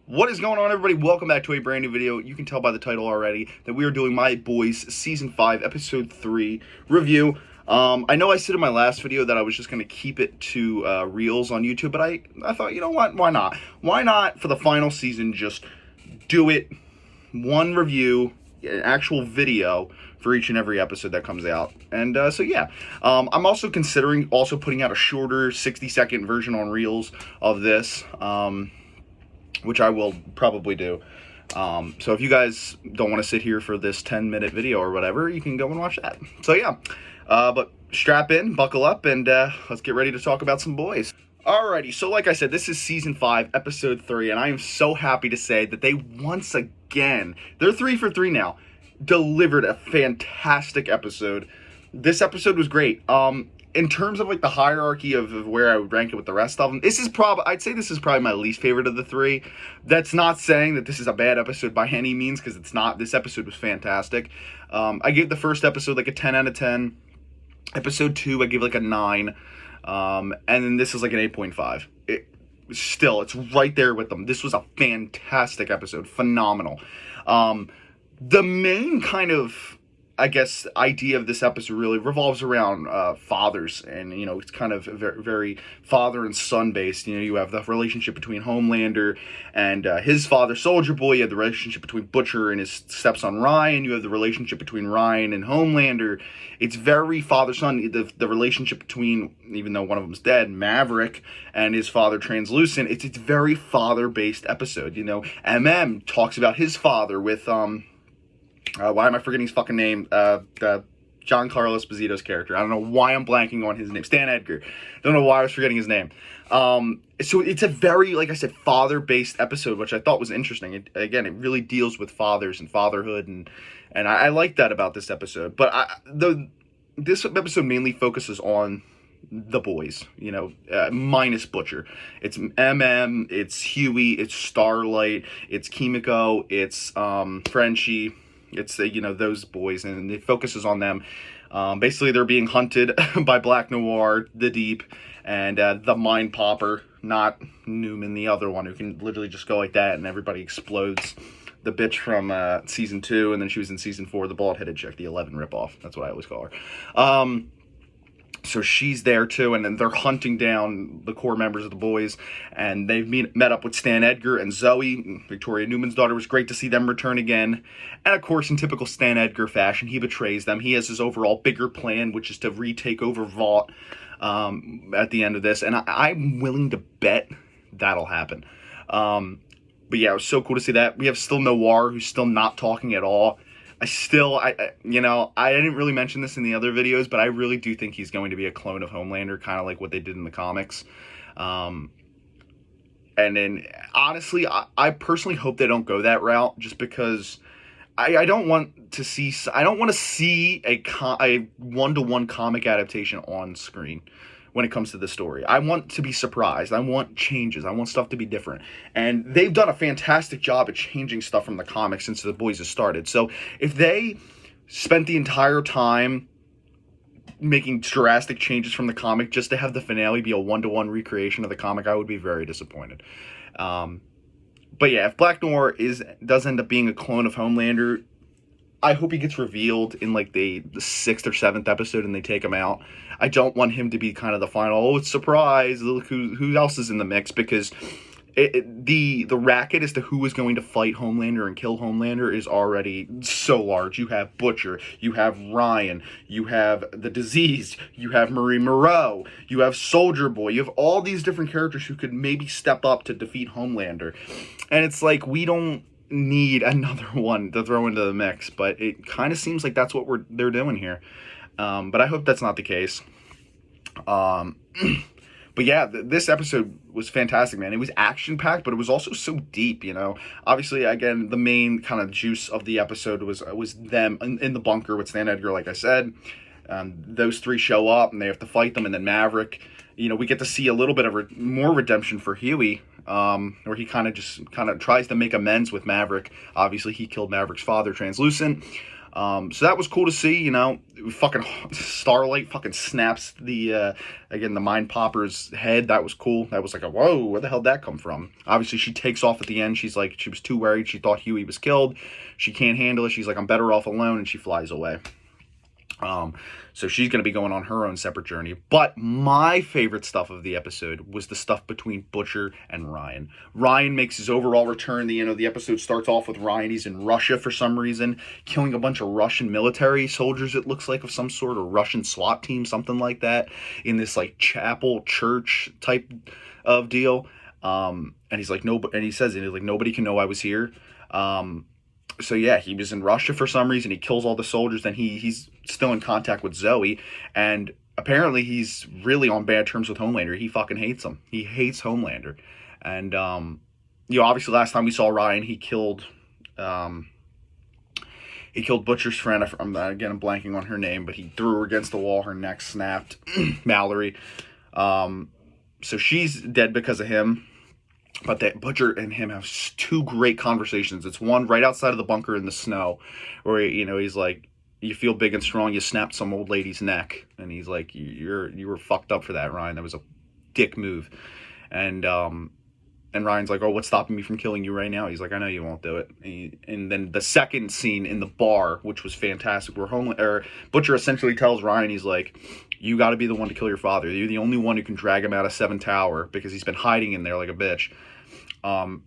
What is going on, everybody? Welcome back to a brand new video. You can tell by the title already that we are doing My Boys Season 5, Episode 3 review. I know I said in my last video that I was just going to keep it to Reels on YouTube, but I thought, you know what? Why not? Why not, for the final season, just do it one review, an actual video for each and every episode that comes out. And so yeah, I'm also considering putting out a shorter 60-second version on Reels of this. Which I will probably do. So if you guys don't want to sit here for this 10-minute video or whatever, you can go and watch that. So yeah, but strap in, buckle up, and let's get ready to talk about some boys. Alrighty, so like I said, this is Season 5, Episode 3, and I am so happy to say that they once again, they're 3 for 3 now, delivered a fantastic episode. This episode was great. In terms of like the hierarchy of where I would rank it with the rest of them, I'd say this is probably my least favorite of the 3. That's not saying that this is a bad episode by any means, because it's not. This episode was fantastic. I gave the first episode like a 10 out of 10. Episode 2, I gave like a 9. And then this is like an 8.5. It's right there with them. This was a fantastic episode. Phenomenal. The main kind of, I guess, idea of this episode really revolves around fathers, and you know, it's kind of very, very father and son based. You know, you have the relationship between Homelander and his father, Soldier Boy. You have the relationship between Butcher and his stepson Ryan. You have the relationship between Ryan and Homelander. It's very father-son. The relationship between, even though one of them's dead, Maverick and his father Translucent. It's very father based episode. You know, talks about his father with why am I forgetting his fucking name? Giancarlo Esposito's character. I don't know why I'm blanking on his name. Stan Edgar. Don't know why I was forgetting his name. So it's a very, like I said, father-based episode, which I thought was interesting. It really deals with fathers and fatherhood, and I like that about this episode. But this episode mainly focuses on the boys, you know, minus Butcher. It's it's Huey, it's Starlight, it's Kimiko, it's Frenchie. It's, you know, those boys, and it focuses on them. Basically, they're being hunted by Black Noir, the Deep, and the Mind Popper, not Newman, the other one, who can literally just go like that and everybody explodes. The bitch from Season 2, and then she was in Season 4, the bald-headed chick, the 11 ripoff. That's what I always call her. So she's there too, and then they're hunting down the core members of the boys, and they've met up with Stan Edgar and Zoe, Victoria Newman's daughter. It was great to see them return again. And of course, in typical Stan Edgar fashion, he betrays them. He has his overall bigger plan, which is to retake over Vought at the end of this, and I'm willing to bet that'll happen. But yeah, it was so cool to see that. We have still Noir, who's still not talking at all. I didn't really mention this in the other videos, but I really do think he's going to be a clone of Homelander, kind of like what they did in the comics. And then, honestly, I personally hope they don't go that route, just because I don't want to see a one-to-one comic adaptation on screen when it comes to the story. I want to be surprised. I want changes. I want stuff to be different. And they've done a fantastic job at changing stuff from the comics since the boys have started. So if they spent the entire time making drastic changes from the comic just to have the finale be a one-to-one recreation of the comic, I would be very disappointed. But yeah, if Black Noir does end up being a clone of Homelander, I hope he gets revealed in like the 6th or 7th episode and they take him out. I don't want him to be kind of the final, oh, it's a surprise, look who else is in the mix, because the racket as to who is going to fight Homelander and kill Homelander is already so large. You have Butcher, you have Ryan, you have the Diseased, you have Marie Moreau, you have Soldier Boy, you have all these different characters who could maybe step up to defeat Homelander. And it's like, we don't need another one to throw into the mix, but it kind of seems like that's what they're doing here. But I hope that's not the case. But yeah, this episode was fantastic, man. It was action-packed, but it was also so deep, you know. Obviously, again, the main kind of juice of the episode was them in the bunker with Stan Edgar, like I said. Those 3 show up, and they have to fight them, and then Maverick. You know, we get to see a little bit of more redemption for Huey, where he kind of tries to make amends with Maverick. Obviously, he killed Maverick's father, Translucent. So that was cool to see, fucking Starlight fucking snaps again, the Mind Popper's head. That was cool. That was like whoa, where the hell did that come from? Obviously, she takes off at the end. She's like, she was too worried. She thought Huey was killed. She can't handle it. She's like, I'm better off alone, and she flies away. So she's going to be going on her own separate journey. But my favorite stuff of the episode was the stuff between Butcher and Ryan. Ryan makes his overall return. The episode starts off with Ryan. He's in Russia for some reason, killing a bunch of Russian military soldiers, it looks like, of some sort of Russian SWAT team, something like that, in this like chapel church type of deal. And he's like, no, and he says, nobody can know I was here. So yeah, he was in Russia for some reason. He kills all the soldiers. Then he's still in contact with Zoe, and apparently he's really on bad terms with Homelander. He fucking hates him. He hates Homelander, and obviously last time we saw Ryan, he killed Butcher's friend. I'm blanking on her name, but he threw her against the wall. Her neck snapped. Mallory. So she's dead because of him. But that Butcher and him have two great conversations. It's one right outside of the bunker in the snow, where he's like, "You feel big and strong. You snapped some old lady's neck," and he's like, "You were fucked up for that, Ryan. That was a dick move." And Ryan's like, "Oh, what's stopping me from killing you right now?" He's like, "I know you won't do it." And then the second scene in the bar, which was fantastic, where Butcher essentially tells Ryan, he's like, "You got to be the one to kill your father. You're the only one who can drag him out of Seven Tower because he's been hiding in there like a bitch."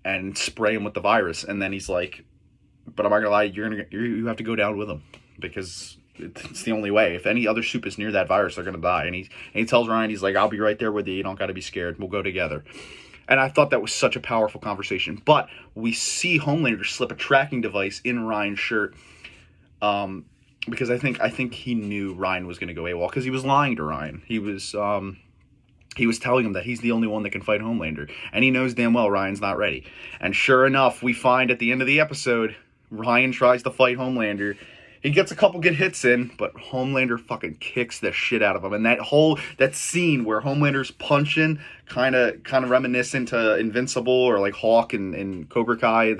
And spray him with the virus. And then he's like, "But I'm not gonna lie, you have to go down with him because it's the only way. If any other soup is near that virus, they're gonna die." And he tells Ryan, he's like, "I'll be right there with you. You don't got to be scared. We'll go together." And I thought that was such a powerful conversation. But we see Homelander slip a tracking device in Ryan's shirt, because I think he knew Ryan was gonna go AWOL because he was lying to Ryan. He was telling him that he's the only one that can fight Homelander. And he knows damn well Ryan's not ready. And sure enough, we find at the end of the episode, Ryan tries to fight Homelander. He gets a couple good hits in, but Homelander fucking kicks the shit out of him. And that scene where Homelander's punching, kind of reminiscent to Invincible or like Hawk in Cobra Kai,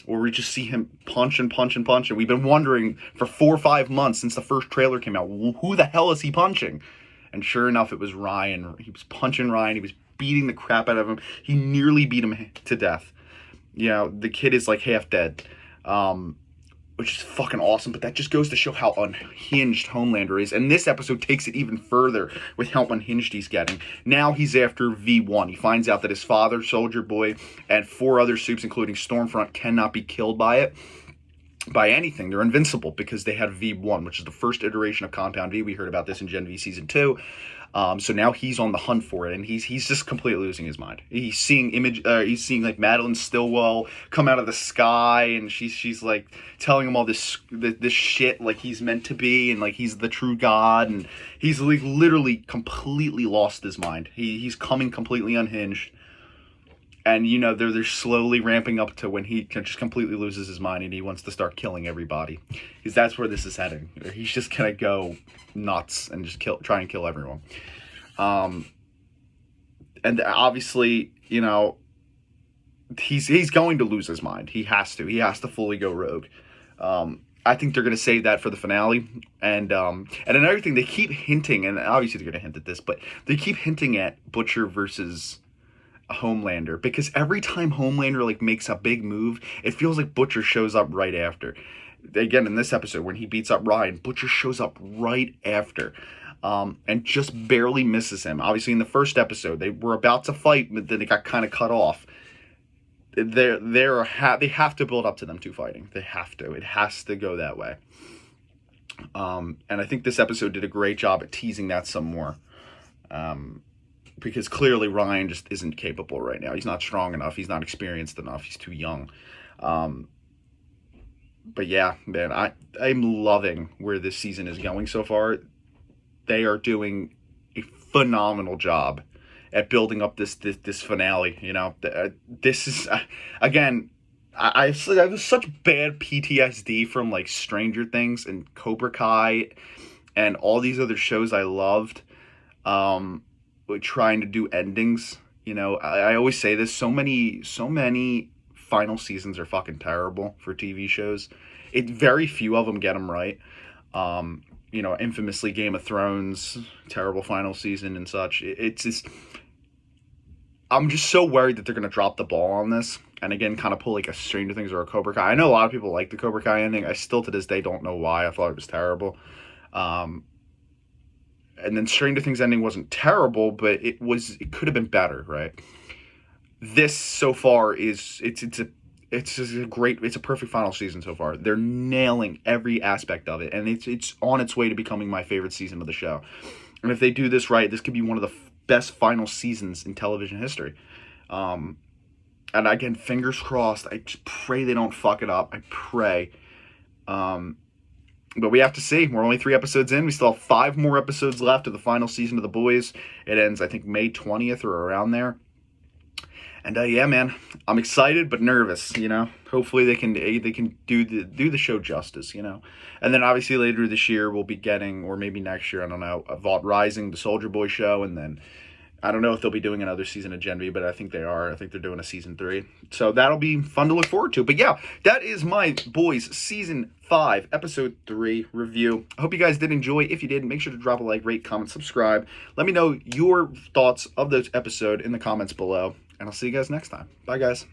where we just see him punch and punch and punch. And we've been wondering for 4 or 5 months since the first trailer came out, who the hell is he punching? And sure enough, it was Ryan. He was punching Ryan. He was beating the crap out of him. He nearly beat him to death. The kid is like half dead, which is fucking awesome. But that just goes to show how unhinged Homelander is. And this episode takes it even further with how unhinged he's getting. Now he's after V1. He finds out that his father, Soldier Boy, and 4 other soups, including Stormfront, cannot be killed by anything. They're invincible because they had V1, which is the first iteration of Compound V. We heard about this in Gen V Season 2. So now he's on the hunt for it, and he's just completely losing his mind. He's seeing like Madeline Stillwell come out of the sky, and she's like telling him all this shit like he's meant to be, and like he's the true god, and he's like literally completely lost his mind. He's coming completely unhinged. And, they're slowly ramping up to when he just completely loses his mind and he wants to start killing everybody. Because that's where this is heading. He's just going to go nuts and just try and kill everyone. And obviously, he's going to lose his mind. He has to. He has to fully go rogue. I think they're going to save that for the finale. And another thing, they keep hinting, and obviously they're going to hint at this, but they keep hinting at Butcher versus Homelander, because every time Homelander like makes a big move, it feels like Butcher shows up right after. Again, in this episode, when he beats up Ryan, Butcher shows up right after, and just barely misses him. Obviously, in the first episode, they were about to fight, but then it got kind of cut off. They have to build up to them two fighting. They have to. It has to go that way. And I think this episode did a great job at teasing that some more. Because clearly Ryan just isn't capable right now. He's not strong enough. He's not experienced enough. He's too young. But yeah, man, I'm loving where this season is going so far. They are doing a phenomenal job at building up this finale. This is again. I have such bad PTSD from like Stranger Things and Cobra Kai and all these other shows I loved. Trying to do endings, I always say this, so many final seasons are fucking terrible for TV shows. Very few of them get them right. Infamously Game of Thrones, terrible final season and such. It's just, I'm just so worried that they're going to drop the ball on this. And again, kind of pull like a Stranger Things or a Cobra Kai. I know a lot of people like the Cobra Kai ending. I still to this day don't know why. I thought it was terrible. And then Stranger Things ending wasn't terrible, but it could have been better, right? This so far it's a perfect final season so far. They're nailing every aspect of it, and it's on its way to becoming my favorite season of the show. And if they do this right, this could be one of the best final seasons in television history. And again, fingers crossed. I just pray they don't fuck it up. I pray. But we have to see. We're only 3 episodes in. We still have 5 more episodes left of the final season of The Boys. It ends, I think, May 20th or around there. And yeah, man, I'm excited but nervous. Hopefully they can do the show justice. And then obviously later this year we'll be getting, or maybe next year, I don't know, Vault Rising, the Soldier Boy show, and then I don't know if they'll be doing another season of Gen V, but I think they are. I think they're doing a season 3. So that'll be fun to look forward to. But yeah, that is my Boys season 5, episode 3 review. I hope you guys did enjoy. If you did, make sure to drop a like, rate, comment, subscribe. Let me know your thoughts of this episode in the comments below. And I'll see you guys next time. Bye, guys.